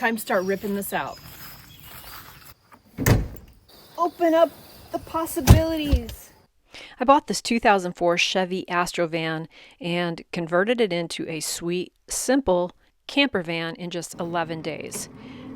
time to start ripping this out. Open up the possibilities. I bought this 2004 Chevy ASTRO van and converted it into a sweet, simple camper van in just 11 days.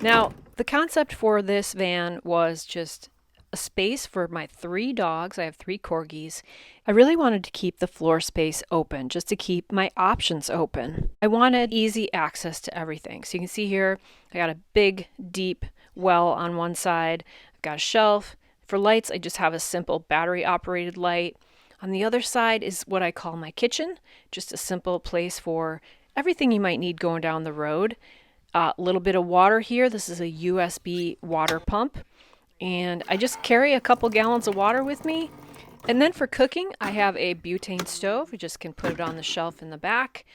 Now, the concept for this van was just a space for my 3 dogs. I have 3 corgis. I really wanted to keep the floor space open, just to keep my options open. I wanted easy access to everything. So you can see here, I got a big, deep well on one side. I've got a shelf. For lights, I just have a simple battery-operated light. On the other side is what I call my kitchen, just a simple place for everything you might need going down the road. A little bit of water here. This is a USB water pump. And I just carry a couple gallons of water with me. And then for cooking, I have a butane stove. You just can put it on the shelf in the back.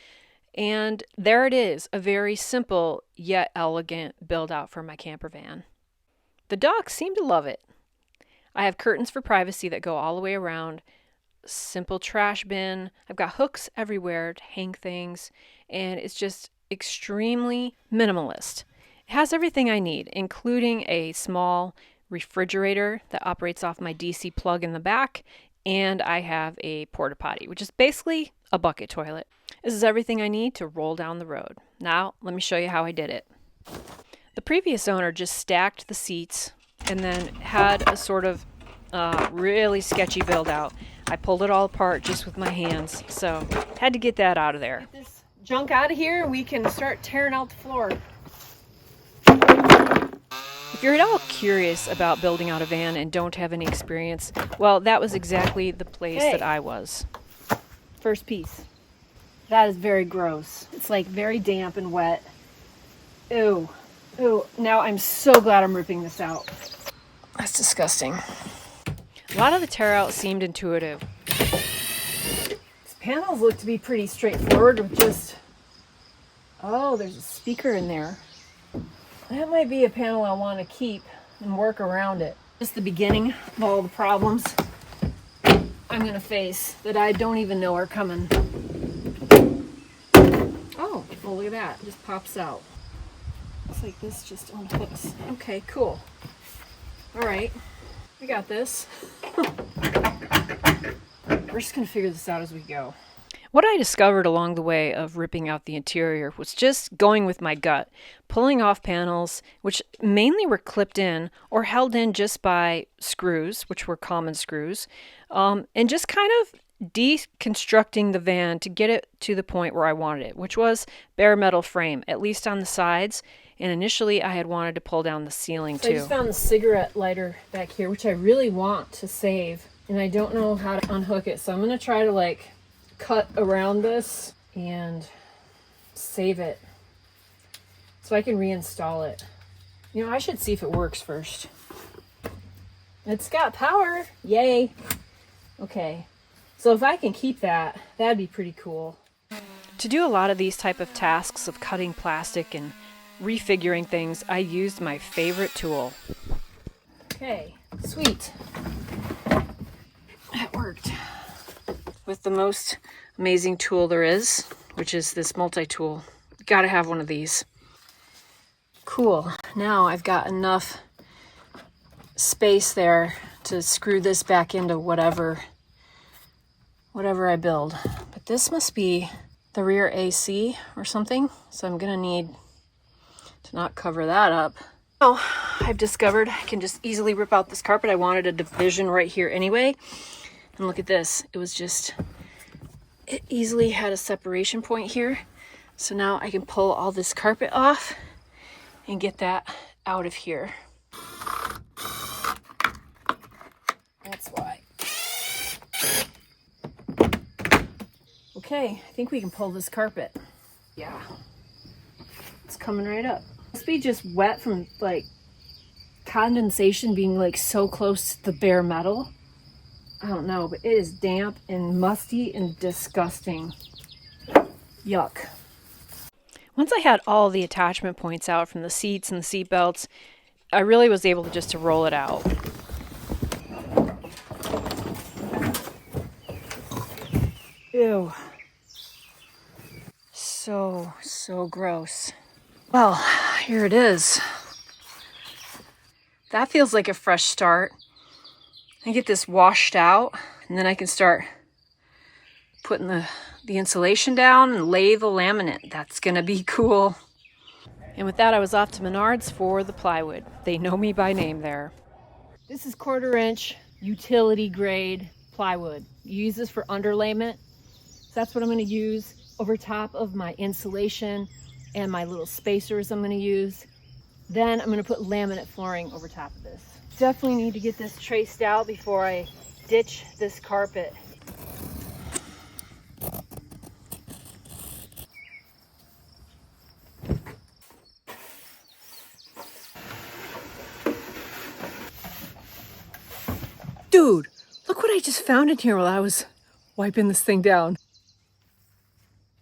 And there it is, a very simple yet elegant build out for my camper van. The dogs seem to love it. I have curtains for privacy that go all the way around. Simple trash bin. I've got hooks everywhere to hang things. And it's just extremely minimalist. It has everything I need, including a small refrigerator that operates off my DC plug in the back, and I have a porta potty, which is basically a bucket toilet. This is everything I need to roll down the road. Now, let me show you how I did it. The previous owner just stacked the seats and then had a sort of really sketchy build out. I pulled it all apart just with my hands, so had to get that out of there. Get this junk out of here and we can start tearing out the floor. If you're at all curious about building out a van and don't have any experience, well, that was exactly the place that I was. First piece. That is very gross. It's like very damp and wet. Ew. Ew. Now I'm so glad I'm ripping this out. That's disgusting. A lot of the tear out seemed intuitive. These panels look to be pretty straightforward with just... Oh, there's a speaker in there. That might be a panel I want to keep and work around it. Just the beginning of all the problems I'm going to face that I don't even know are coming. Oh, well, look at that. It just pops out. Looks like this just on hooks. Okay, cool. All right. We got this. We're just going to figure this out as we go. What I discovered along the way of ripping out the interior was just going with my gut, pulling off panels, which mainly were clipped in or held in just by screws, which were common screws, and just kind of deconstructing the van to get it to the point where I wanted it, which was bare metal frame, at least on the sides. And initially I had wanted to pull down the ceiling too. I just found the cigarette lighter back here, which I really want to save, and I don't know how to unhook it, so I'm going to try to cut around this and save it so I can reinstall it. You know, I should see if it works first. It's got power. Yay. Okay. So if I can keep that, that'd be pretty cool. To do a lot of these type of tasks of cutting plastic and refiguring things, I used my favorite tool. Okay, sweet. That worked. With the most amazing tool there is, which is this multi-tool. Gotta have one of these. Cool. Now I've got enough space there to screw this back into whatever I build. But this must be the rear AC or something, so I'm gonna need to not cover that up. Oh, I've discovered I can just easily rip out this carpet. I wanted a division right here anyway. And look at this. It easily had a separation point here. So now I can pull all this carpet off and get that out of here. That's why. Okay, I think we can pull this carpet. Yeah. It's coming right up. Must be just wet from condensation being so close to the bare metal. I don't know, but it is damp and musty and disgusting. Yuck. Once I had all the attachment points out from the seats and the seat belts, I really was able to roll it out. Ew. So gross. Well, here it is. That feels like a fresh start. I get this washed out, and then I can start putting the insulation down and lay the laminate. That's gonna be cool. And with that, I was off to Menards for the plywood. They know me by name there. This is 1/4" utility grade plywood. You use this for underlayment. So that's what I'm going to use over top of my insulation and my little spacers I'm going to use. Then I'm going to put laminate flooring over top of this. Definitely need to get this traced out before I ditch this carpet. Dude, look what I just found in here while I was wiping this thing down.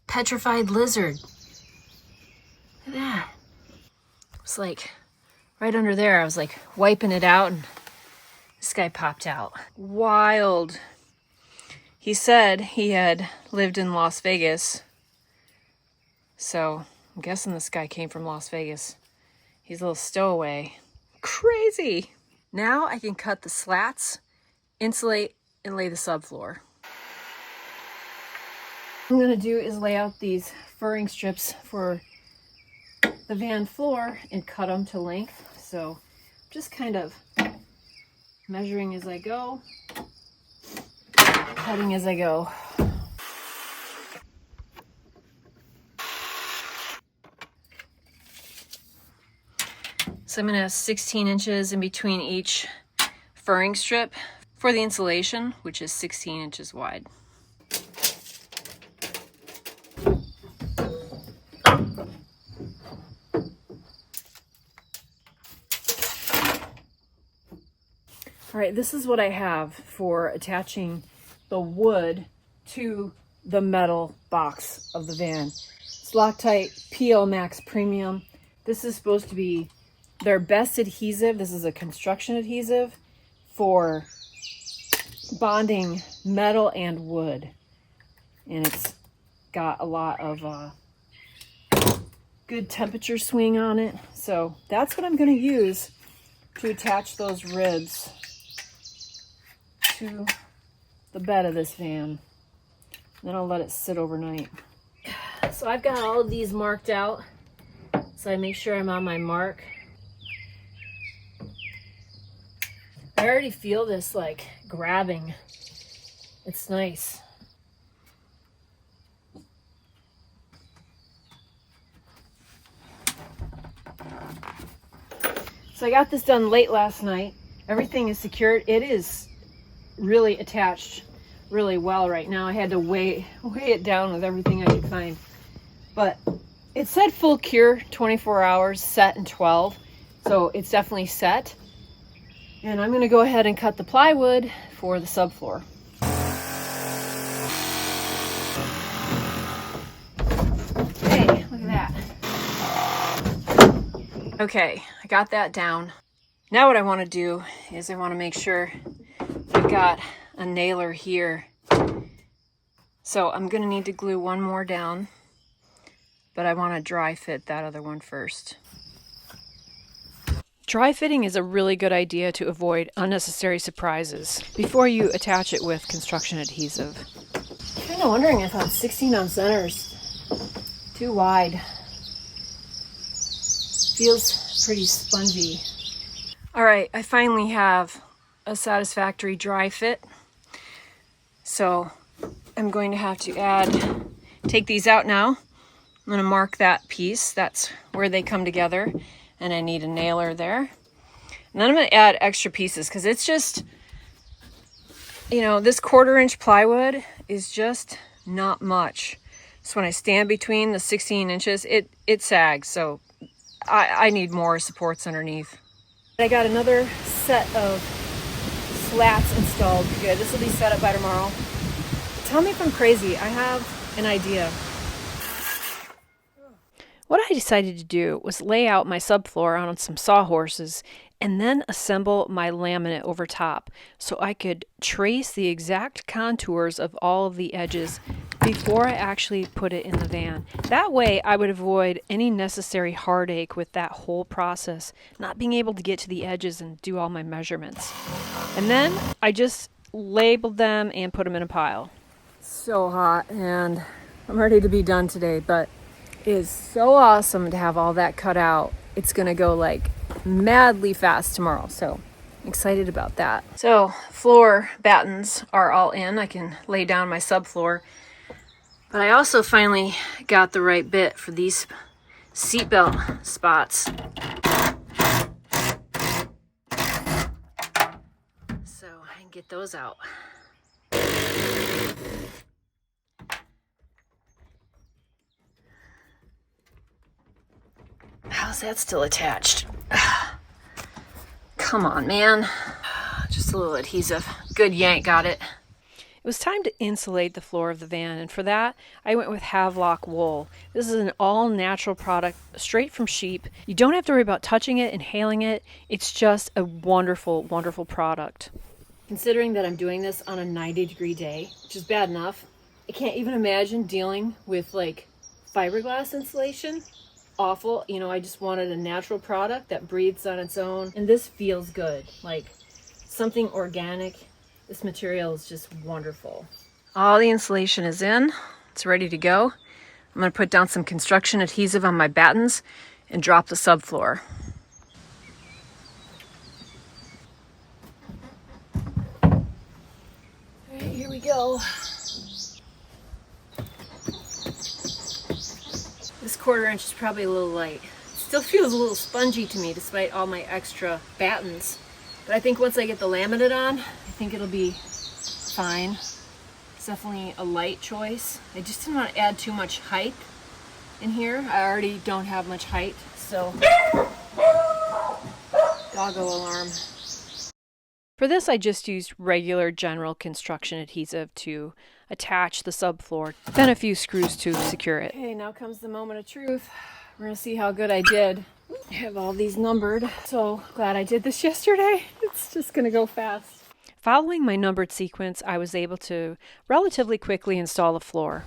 Petrified lizard. Look at that. It's like right under there. I was like wiping it out and this guy popped out. Wild. He said he had lived in Las Vegas. So I'm guessing this guy came from Las Vegas. He's a little stowaway. Crazy. Now I can cut the slats, insulate, and lay the subfloor. What I'm gonna do is lay out these furring strips for the van floor and cut them to length. So just kind of measuring as I go, cutting as I go. So I'm gonna have 16 inches in between each furring strip for the insulation, which is 16 inches wide. All right, this is what I have for attaching the wood to the metal box of the van. It's Loctite PL Max Premium. This is supposed to be their best adhesive. This is a construction adhesive for bonding metal and wood. And it's got a lot of good temperature swing on it. So that's what I'm going to use to attach those ribs to the bed of this van. Then I'll let it sit overnight. So I've got all of these marked out, so I make sure I'm on my mark. I already feel this like grabbing. It's nice. So I got this done late last night. Everything is secured. It is really attached really well right now. I had to weigh it down with everything I could find. But it said full cure, 24 hours, set in 12. So it's definitely set. And I'm going to go ahead and cut the plywood for the subfloor. Hey, look at that. Okay, I got that down. Now what I want to do is I want to make sure I've got a nailer here. So I'm going to need to glue one more down, but I want to dry fit that other one first. Dry fitting is a really good idea to avoid unnecessary surprises before you attach it with construction adhesive. I'm kind of wondering if 16 on center is too wide. Feels pretty spongy. All right, I finally have a satisfactory dry fit. So I'm going to have to take these out now. I'm going to mark that piece. That's where they come together. And I need a nailer there. And then I'm going to add extra pieces because it's just, you know, this 1/4 inch plywood is just not much. So when I stand between the 16 inches, it sags. So I need more supports underneath. I got another set of slats installed. Good, this will be set up by tomorrow. Tell me if I'm crazy. I have an idea. What I decided to do was lay out my subfloor on some sawhorses and then assemble my laminate over top so I could trace the exact contours of all of the edges before I actually put it in the van. That way I would avoid any necessary heartache with that whole process, not being able to get to the edges and do all my measurements. And then I just labeled them and put them in a pile. So hot, and I'm ready to be done today, but it is so awesome to have all that cut out. It's gonna go like madly fast tomorrow, so I'm excited about that. So floor battens are all in. I can lay down my subfloor, but I also finally got the right bit for these seatbelt spots. So I can get those out. How's that still attached? Come on, man. Just a little adhesive. Good yank, got it. It was time to insulate the floor of the van, and for that I went with Havelock wool. This is an all-natural product straight from sheep. You don't have to worry about touching it, inhaling it. It's just a wonderful, wonderful product. Considering that I'm doing this on a 90-degree day, which is bad enough, I can't even imagine dealing with like fiberglass insulation. Awful. You know, I just wanted a natural product that breathes on its own, and this feels good, like something organic. This material is just wonderful. All the insulation is in. It's ready to go. I'm going to put down some construction adhesive on my battens and drop the subfloor. All right, here we go. This 1/4 inch is probably a little light. It still feels a little spongy to me despite all my extra battens. But I think once I get the laminate on, I think it'll be fine. It's definitely a light choice. I just didn't want to add too much height in here. I already don't have much height, so doggo alarm. For this I just used regular general construction adhesive to attach the subfloor, then a few screws to secure it. Okay, now comes the moment of truth. We're gonna see how good I did. I have all these numbered. So glad I did this yesterday. It's just gonna go fast. Following my numbered sequence, I was able to relatively quickly install the floor.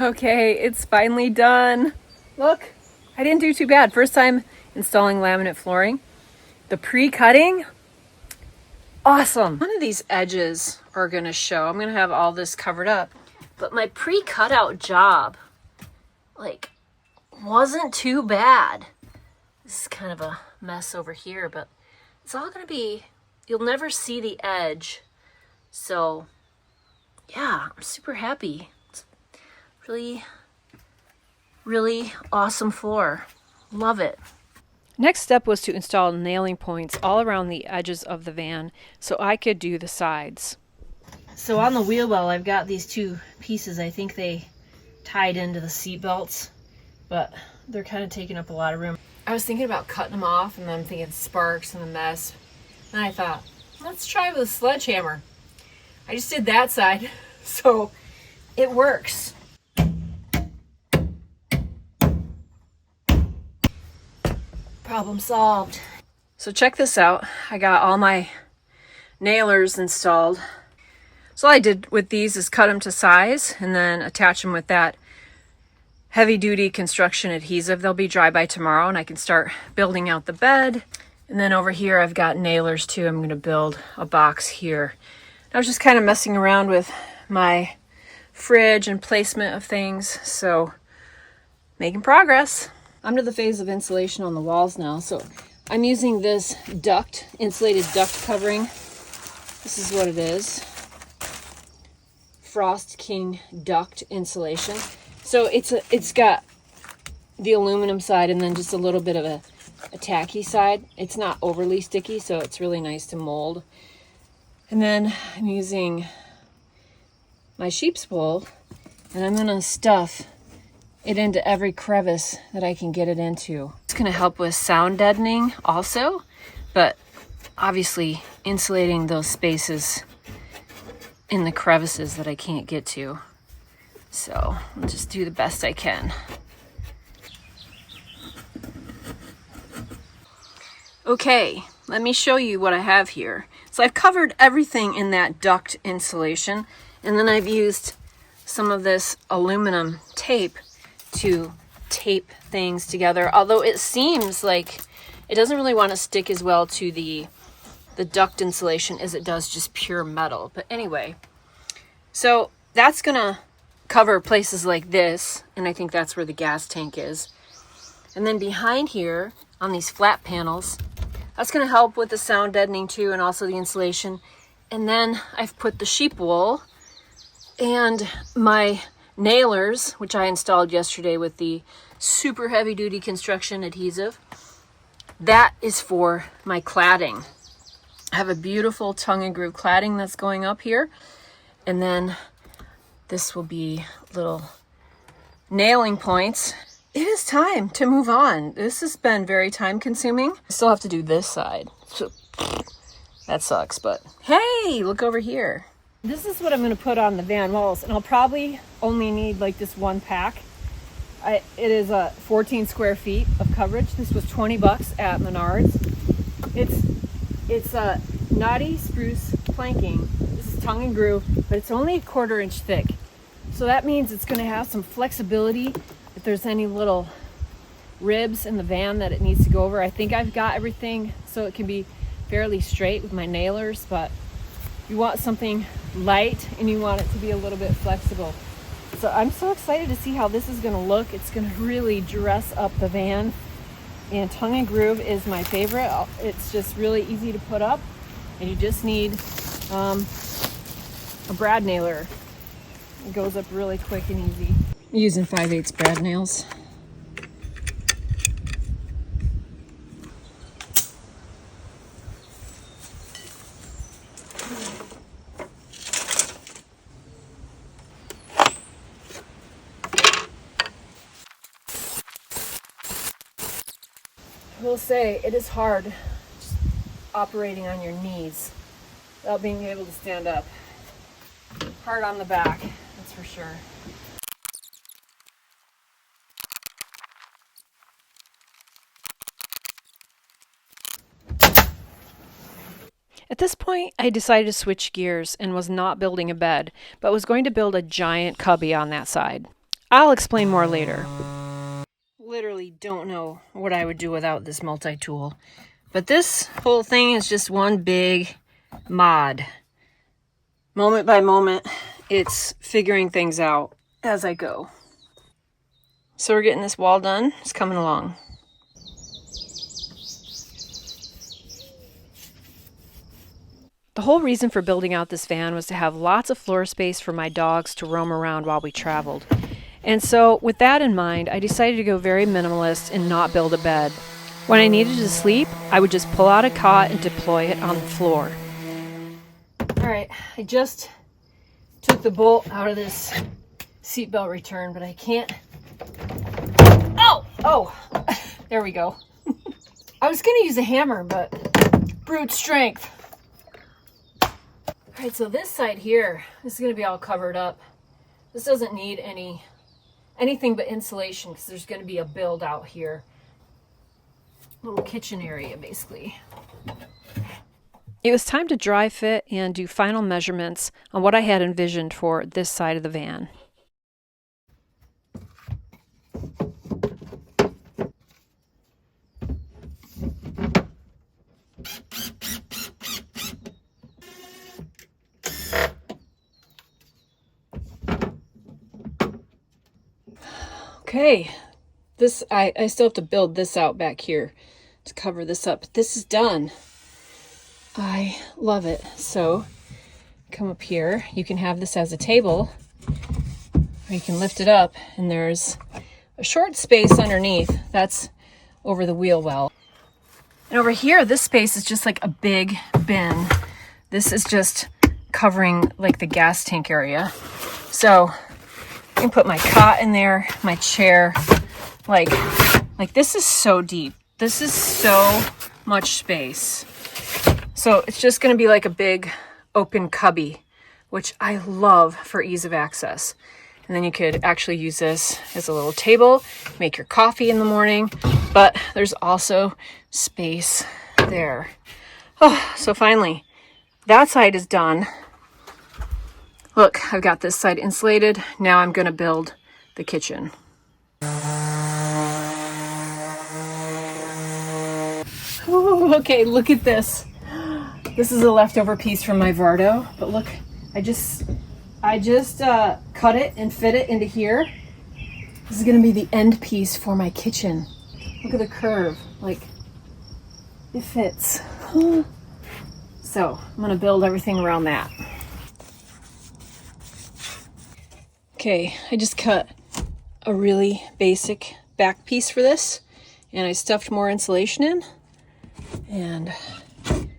Okay, it's finally done. Look, I didn't do too bad. First time installing laminate flooring. The pre-cutting, awesome. None of these edges are gonna show. I'm gonna have all this covered up. But my pre-cut out job, like, wasn't too bad. This is kind of a mess over here, but it's all gonna be, you'll never see the edge. So yeah, I'm super happy. It's really, really awesome floor. Love it. Next step was to install nailing points all around the edges of the van so I could do the sides. So on the wheel well, I've got these two pieces. I think they tied into the seat belts, but they're kind of taking up a lot of room. I was thinking about cutting them off, and then I'm thinking sparks and a mess. And I thought, let's try with a sledgehammer. I just did that side, so it works. Problem solved. So check this out. I got all my nailers installed. So all I did with these is cut them to size and then attach them with that heavy duty construction adhesive. They'll be dry by tomorrow and I can start building out the bed. And then over here I've got nailers too. I'm going to build a box here. I was just kind of messing around with my fridge and placement of things, so making progress. I'm to the phase of insulation on the walls now, so I'm using this insulated duct covering. This is what it is. Frost King duct insulation. So it's got the aluminum side and then just a little bit of a tacky side. It's not overly sticky, so it's really nice to mold. And then I'm using my sheep's wool, and I'm gonna stuff it into every crevice that I can get it into. It's gonna help with sound deadening also, but obviously insulating those spaces in the crevices that I can't get to. So I'll just do the best I can. Okay, let me show you what I have here. So I've covered everything in that duct insulation, and then I've used some of this aluminum tape to tape things together, although it seems like it doesn't really want to stick as well to the duct insulation as it does just pure metal. But anyway, so that's gonna cover places like this, and I think that's where the gas tank is. And then behind here on these flat panels, that's gonna help with the sound deadening too, and also the insulation. And then I've put the sheep wool and my nailers, which I installed yesterday with the super heavy duty construction adhesive. That is for my cladding. I have a beautiful tongue and groove cladding that's going up here. And then this will be little nailing points. It is time to move on. This has been very time consuming. I still have to do this side. So that sucks, but hey, look over here. This is what I'm going to put on the van walls, and I'll probably only need like this one pack. It is 14 square feet of coverage. This was 20 bucks at Menards. It's a knotty spruce planking. This is tongue and groove, but it's only a 1/4 inch thick. So that means it's going to have some flexibility if there's any little ribs in the van that it needs to go over. I think I've got everything so it can be fairly straight with my nailers, but you want something light and you want it to be a little bit flexible. So I'm so excited to see how this is going to look. It's going to really dress up the van. And tongue and groove is my favorite. It's just really easy to put up, and you just need a brad nailer. It goes up really quick and easy. I'm using 5/8 brad nails. I will say it is hard just operating on your knees without being able to stand up. Hard on the back, that's for sure. At this point, I decided to switch gears and was not building a bed, but was going to build a giant cubby on that side. I'll explain more later. Literally don't know what I would do without this multi-tool. But this whole thing is just one big mod. Moment by moment, it's figuring things out as I go. So we're getting this wall done. It's coming along. The whole reason for building out this van was to have lots of floor space for my dogs to roam around while we traveled. And so, with that in mind, I decided to go very minimalist and not build a bed. When I needed to sleep, I would just pull out a cot and deploy it on the floor. Alright, I just took the bolt out of this seatbelt return, but I can't... Oh! There we go. I was going to use a hammer, but brute strength. Alright, so this side here is going to be all covered up. This doesn't need anything but insulation because there's going to be a build out here. Little kitchen area, basically. It was time to dry fit and do final measurements on what I had envisioned for this side of the van. Okay, this I still have to build this out back here to cover this up, but this is done. I love it. So come up here, you can have this as a table, or you can lift it up, and there's a short space underneath. That's over the wheel well. And over here, this space is just like a big bin. This is just covering like the gas tank area. So I can put my cot in there, my chair, like this is so deep. This is so much space. So it's just going to be like a big open cubby, which I love for ease of access. And then you could actually use this as a little table, make your coffee in the morning, but there's also space there. Oh, so finally, that side is done. Look, I've got this side insulated. Now I'm gonna build the kitchen. Ooh, okay, look at this. This is a leftover piece from my Vardo, but look, I just cut it and fit it into here. This is gonna be the end piece for my kitchen. Look at the curve, like it fits. So I'm gonna build everything around that. Okay, I just cut a really basic back piece for this, and I stuffed more insulation in, and I'm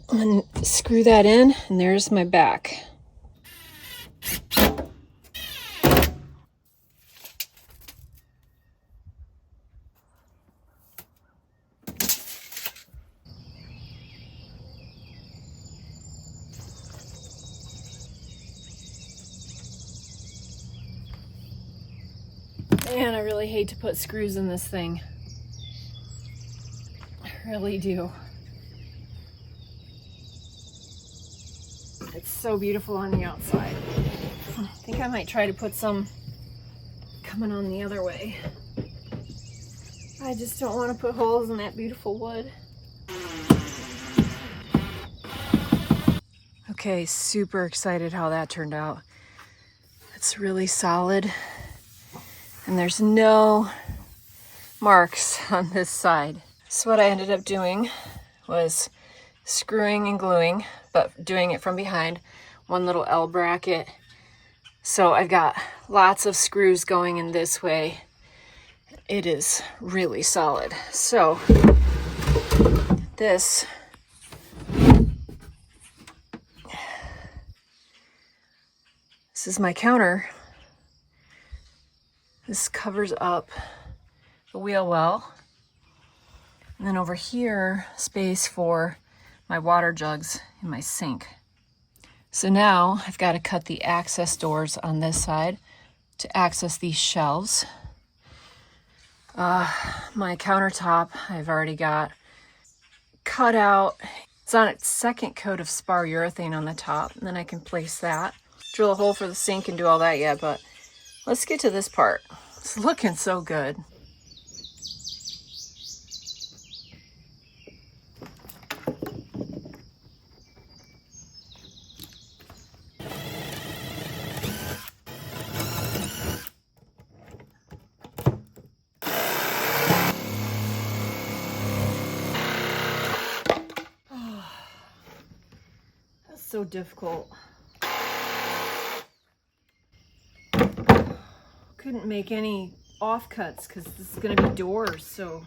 gonna screw that in, and there's my back. Man, I really hate to put screws in this thing. I really do. It's so beautiful on the outside. I think I might try to put some coming on the other way. I just don't want to put holes in that beautiful wood. Okay, super excited how that turned out. It's really solid. And there's no marks on this side. So what I ended up doing was screwing and gluing, but doing it from behind, one little L bracket. So I've got lots of screws going in this way. It is really solid. So this is my counter. This covers up the wheel well. And then over here, space for my water jugs and my sink. So now I've got to cut the access doors on this side to access these shelves. My countertop, I've already got cut out. It's on its second coat of spar urethane on the top, and then I can place that. Drill a hole for the sink and do all that yet, but let's get to this part. It's looking so good. That's so difficult. Couldn't make any offcuts because this is going to be doors, so.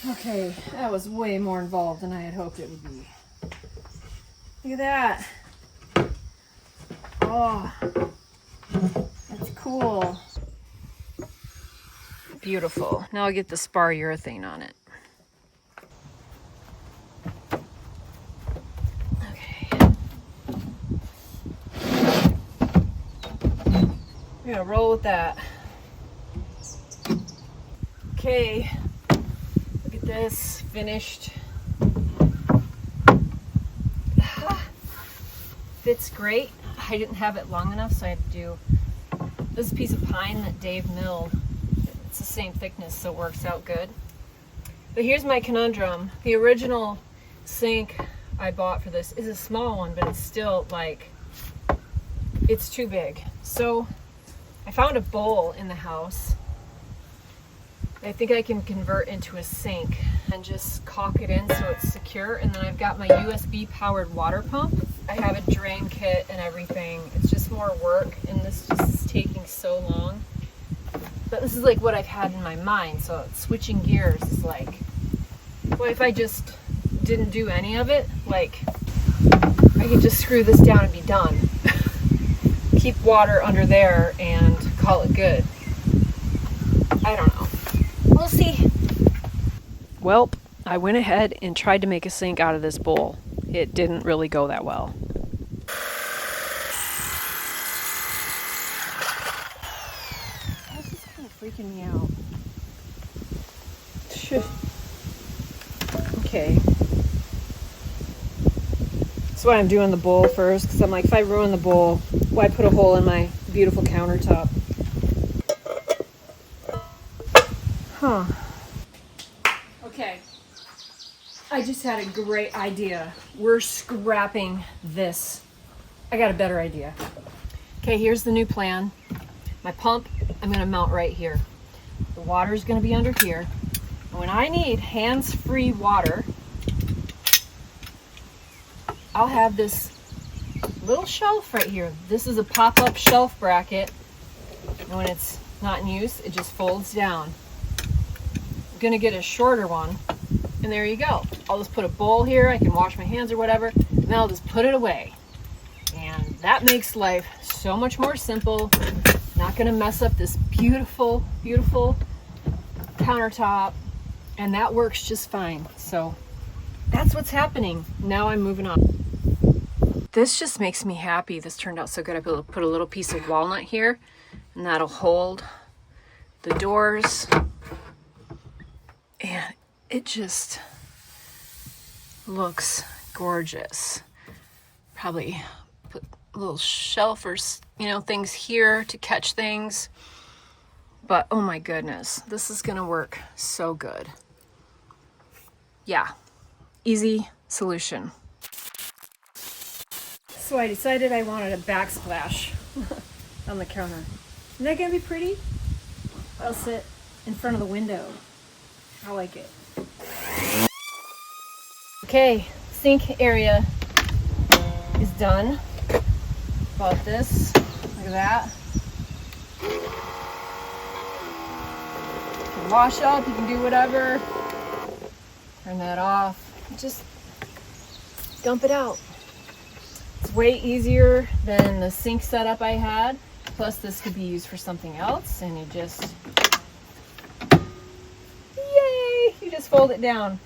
Okay, that was way more involved than I had hoped it would be. Look at that. Oh, that's cool. Beautiful. Now I'll get the spar urethane on it. We're gonna roll with that. Okay, look at this, finished. Fits great. I didn't have it long enough, so I had to do this piece of pine that Dave milled. It's the same thickness, so it works out good. But here's my conundrum. The original sink I bought for this is a small one, but it's still like, it's too big. So I found a bowl in the house. I think I can convert into a sink and just caulk it in so it's secure. And then I've got my USB powered water pump. I have a drain kit and everything. It's just more work, and this just is taking so long. But this is like what I've had in my mind. So switching gears is like, what if I just didn't do any of it? Like, I could just screw this down and be done. Keep water under there and call it good. I don't know. We'll see. Well, I went ahead and tried to make a sink out of this bowl. It didn't really go that well. This is kind of freaking me out. Okay. That's why I'm doing the bowl first, because I'm like, if I ruin the bowl, why put a hole in my beautiful countertop? Huh. Okay. I just had a great idea. We're scrapping this. I got a better idea. Okay, here's the new plan. My pump, I'm gonna mount right here. The water is gonna be under here. And when I need hands-free water, I'll have this little shelf right here. This is a pop-up shelf bracket. And when it's not in use, it just folds down. I'm gonna get a shorter one. And there you go. I'll just put a bowl here. I can wash my hands or whatever. And then I'll just put it away. And that makes life so much more simple. Not gonna mess up this beautiful, beautiful countertop. And that works just fine. So that's what's happening. Now I'm moving on. This just makes me happy. This turned out so good. I put a little piece of walnut here, and that'll hold the doors. And it just looks gorgeous. Probably put a little shelf or, things here to catch things. But oh my goodness, this is gonna work so good. Yeah, easy solution. So I decided I wanted a backsplash on the counter. Isn't that gonna be pretty? I'll sit in front of the window. I like it. Okay, sink area is done. About this, look at that. You can wash up, you can do whatever. Turn that off. Just dump it out. It's way easier than the sink setup I had. Plus this could be used for something else, and you just, yay, you just fold it down.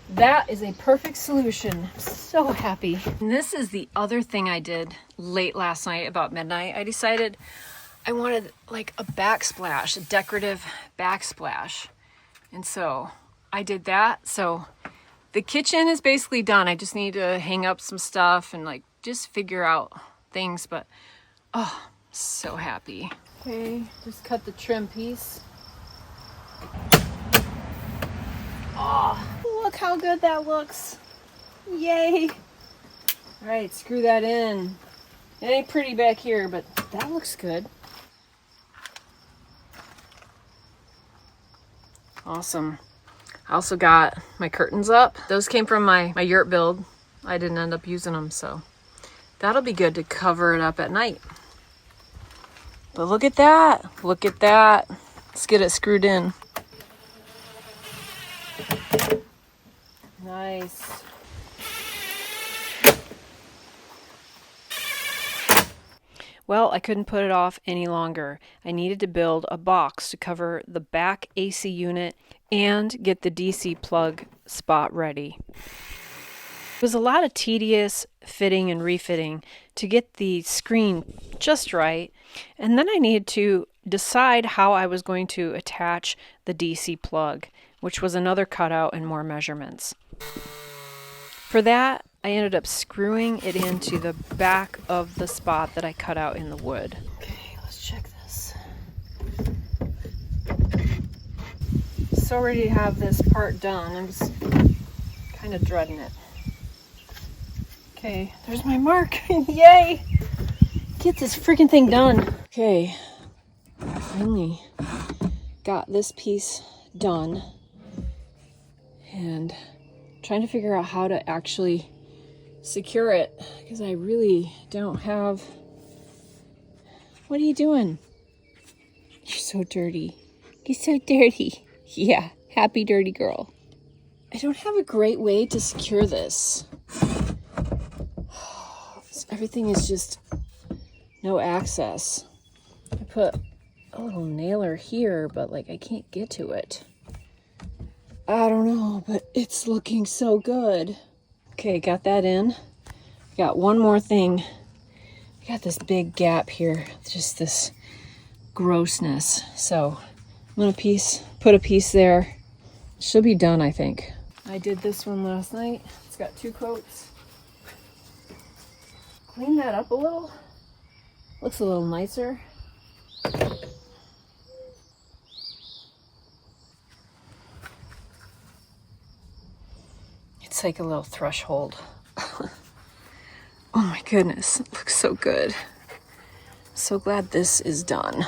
That is a perfect solution. I'm so happy. And this is the other thing I did late last night, about midnight. I decided I wanted like a backsplash, a decorative backsplash. And so I did that. So the kitchen is basically done. I just need to hang up some stuff and like just figure out things, but oh, so happy. Okay, just cut the trim piece. Oh, look how good that looks. Yay. All right, screw that in. It ain't pretty back here, but that looks good. Awesome. I also got my curtains up. Those came from my yurt build. I didn't end up using them, so that'll be good to cover it up at night. But look at that. Look at that. Let's get it screwed in. Nice. Well, I couldn't put it off any longer. I needed to build a box to cover the back AC unit and get the DC plug spot ready. It was a lot of tedious fitting and refitting to get the screen just right, and then I needed to decide how I was going to attach the DC plug, which was another cutout and more measurements. For that, I ended up screwing it into the back of the spot that I cut out in the wood. Okay, let's check this. So ready to have this part done. I'm just kind of dreading it. Okay, there's my mark. Yay! Get this freaking thing done. Okay, finally got this piece done. And trying to figure out how to actually secure it, because I really don't have. What are you doing? You're so dirty. You're so dirty. Yeah, happy dirty girl. I don't have a great way to secure this. Everything is just no access. I put a little nailer here, but like I can't get to it. I don't know, but it's looking so good. Okay, got that in. Got one more thing. I got this big gap here, just this grossness. So I'm gonna put a piece there. She'll be done, I think. I did this one last night. It's got 2 coats. Clean that up a little. Looks a little nicer. It's like a little threshold. Oh my goodness, it looks so good. So glad this is done.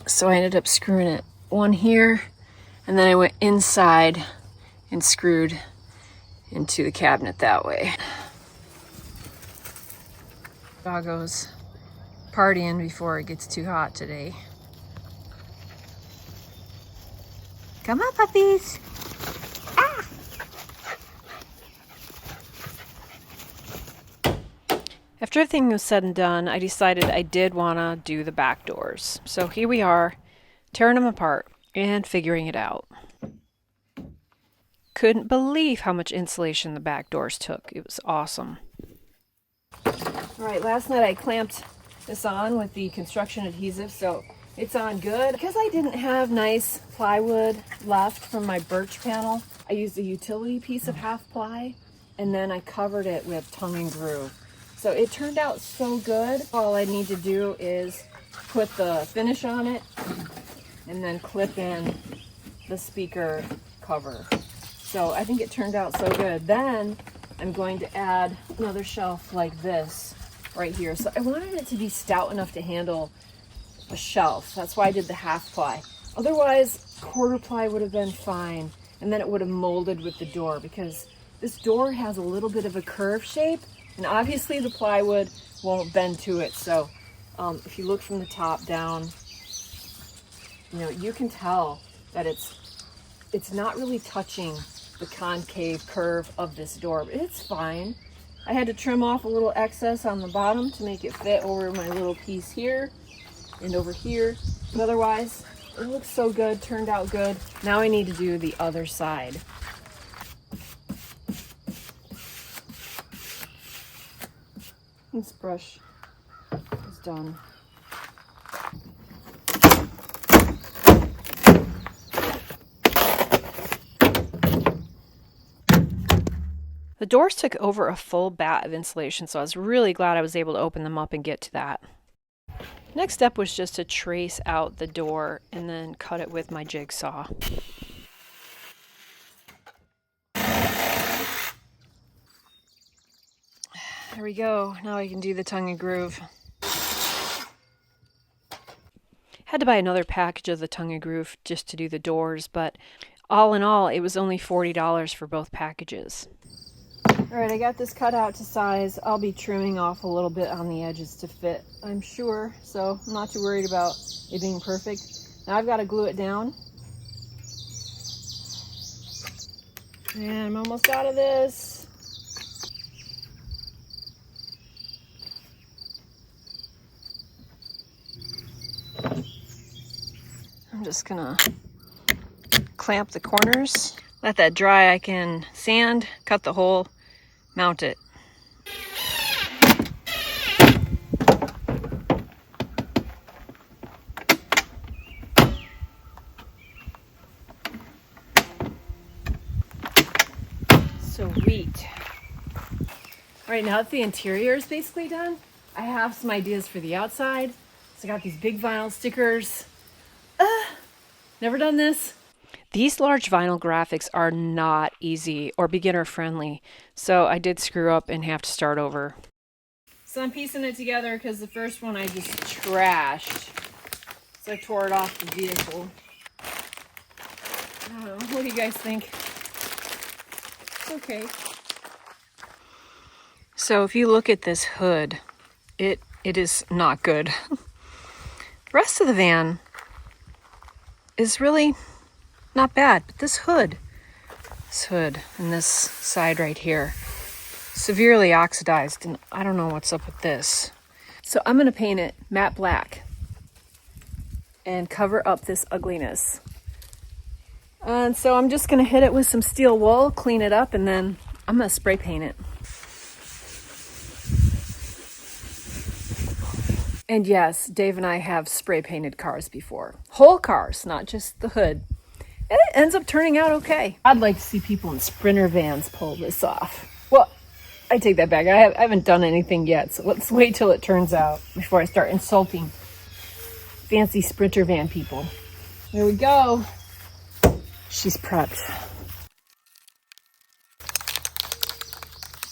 So I ended up screwing it one here, and then I went inside and screwed into the cabinet that way. Doggo's partying before it gets too hot today. Come on, puppies. Ah. After everything was said and done, I decided I did want to do the back doors. So here we are, tearing them apart and figuring it out. Couldn't believe how much insulation the back doors took. It was awesome. All right, last night I clamped this on with the construction adhesive, so it's on good. Because I didn't have nice plywood left from my birch panel, I used a utility piece of half ply, and then I covered it with tongue and groove. So it turned out so good. All I need to do is put the finish on it and then clip in the speaker cover. So I think it turned out so good. Then I'm going to add another shelf like this right here. So I wanted it to be stout enough to handle a shelf. That's why I did the half ply. Otherwise, quarter ply would have been fine. And then it would have molded with the door, because this door has a little bit of a curve shape, and obviously the plywood won't bend to it. So if you look from the top down, you know, you can tell that it's not really touching the concave curve of this door, but it's fine. I had to trim off a little excess on the bottom to make it fit over my little piece here and over here. But otherwise, it looks so good, turned out good. Now I need to do the other side. This brush is done. The doors took over a full bat of insulation, so I was really glad I was able to open them up and get to that. Next step was just to trace out the door and then cut it with my jigsaw. There we go. Now I can do the tongue and groove. Had to buy another package of the tongue and groove just to do the doors, but all in all, it was only $40 for both packages. All right, I got this cut out to size. I'll be trimming off a little bit on the edges to fit, I'm sure. So I'm not too worried about it being perfect. Now I've got to glue it down. And I'm almost out of this. I'm just gonna clamp the corners. Let that dry. I can sand, cut the hole, mount it. Sweet. All right, now that the interior is basically done, I have some ideas for the outside. So I got these big vinyl stickers. Never done this. These large vinyl graphics are not easy or beginner friendly, so I did screw up and have to start over. So I'm piecing it together because the first one I just trashed. So I tore it off the vehicle. I don't know, what do you guys think? It's okay. So if you look at this hood, it is not good. The rest of the van is really not bad, but this hood and this side right here, severely oxidized, and I don't know what's up with this. So I'm gonna paint it matte black and cover up this ugliness. And so I'm just gonna hit it with some steel wool, clean it up, and then I'm gonna spray paint it. And yes, Dave and I have spray painted cars before. Whole cars, not just the hood. And it ends up turning out okay. I'd like to see people in Sprinter vans pull this off. Well, I take that back. I haven't done anything yet, so let's wait till it turns out before I start insulting fancy Sprinter van people. There we go. She's prepped.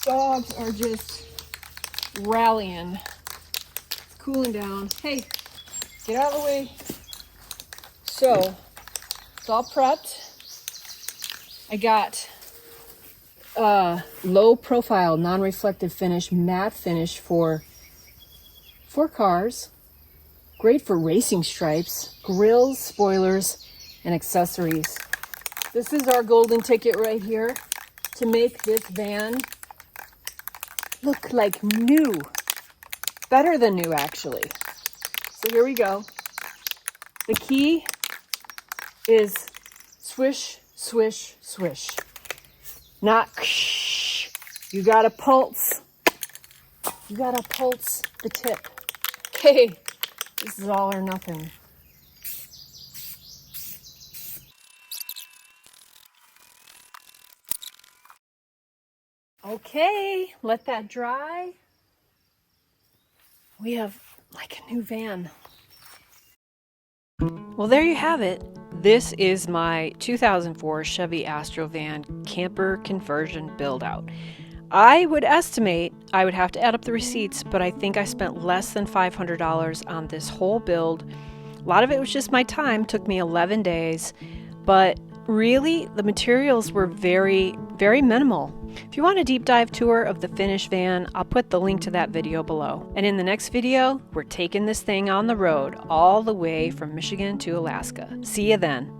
Dogs are just rallying. It's cooling down. Hey, get out of the way. So, it's all prepped. I got low profile, non-reflective finish, matte finish for cars. Great for racing stripes, grills, spoilers, and accessories. This is our golden ticket right here to make this van look like new. Better than new, actually. So here we go. The key is swish, swish, swish. Not ksh. You gotta pulse. You gotta pulse the tip. Okay, this is all or nothing. Okay, let that dry. We have like a new van. Well, there you have it. This is my 2004 Chevy Astro van camper conversion build out. I would estimate I would have to add up the receipts, but I think I spent less than $500 on this whole build. A lot of it was just my time, took me 11 days, but really the materials were very, very minimal. If you want a deep dive tour of the finished van, I'll put the link to that video below. And in the next video, we're taking this thing on the road all the way from Michigan to Alaska. See you then.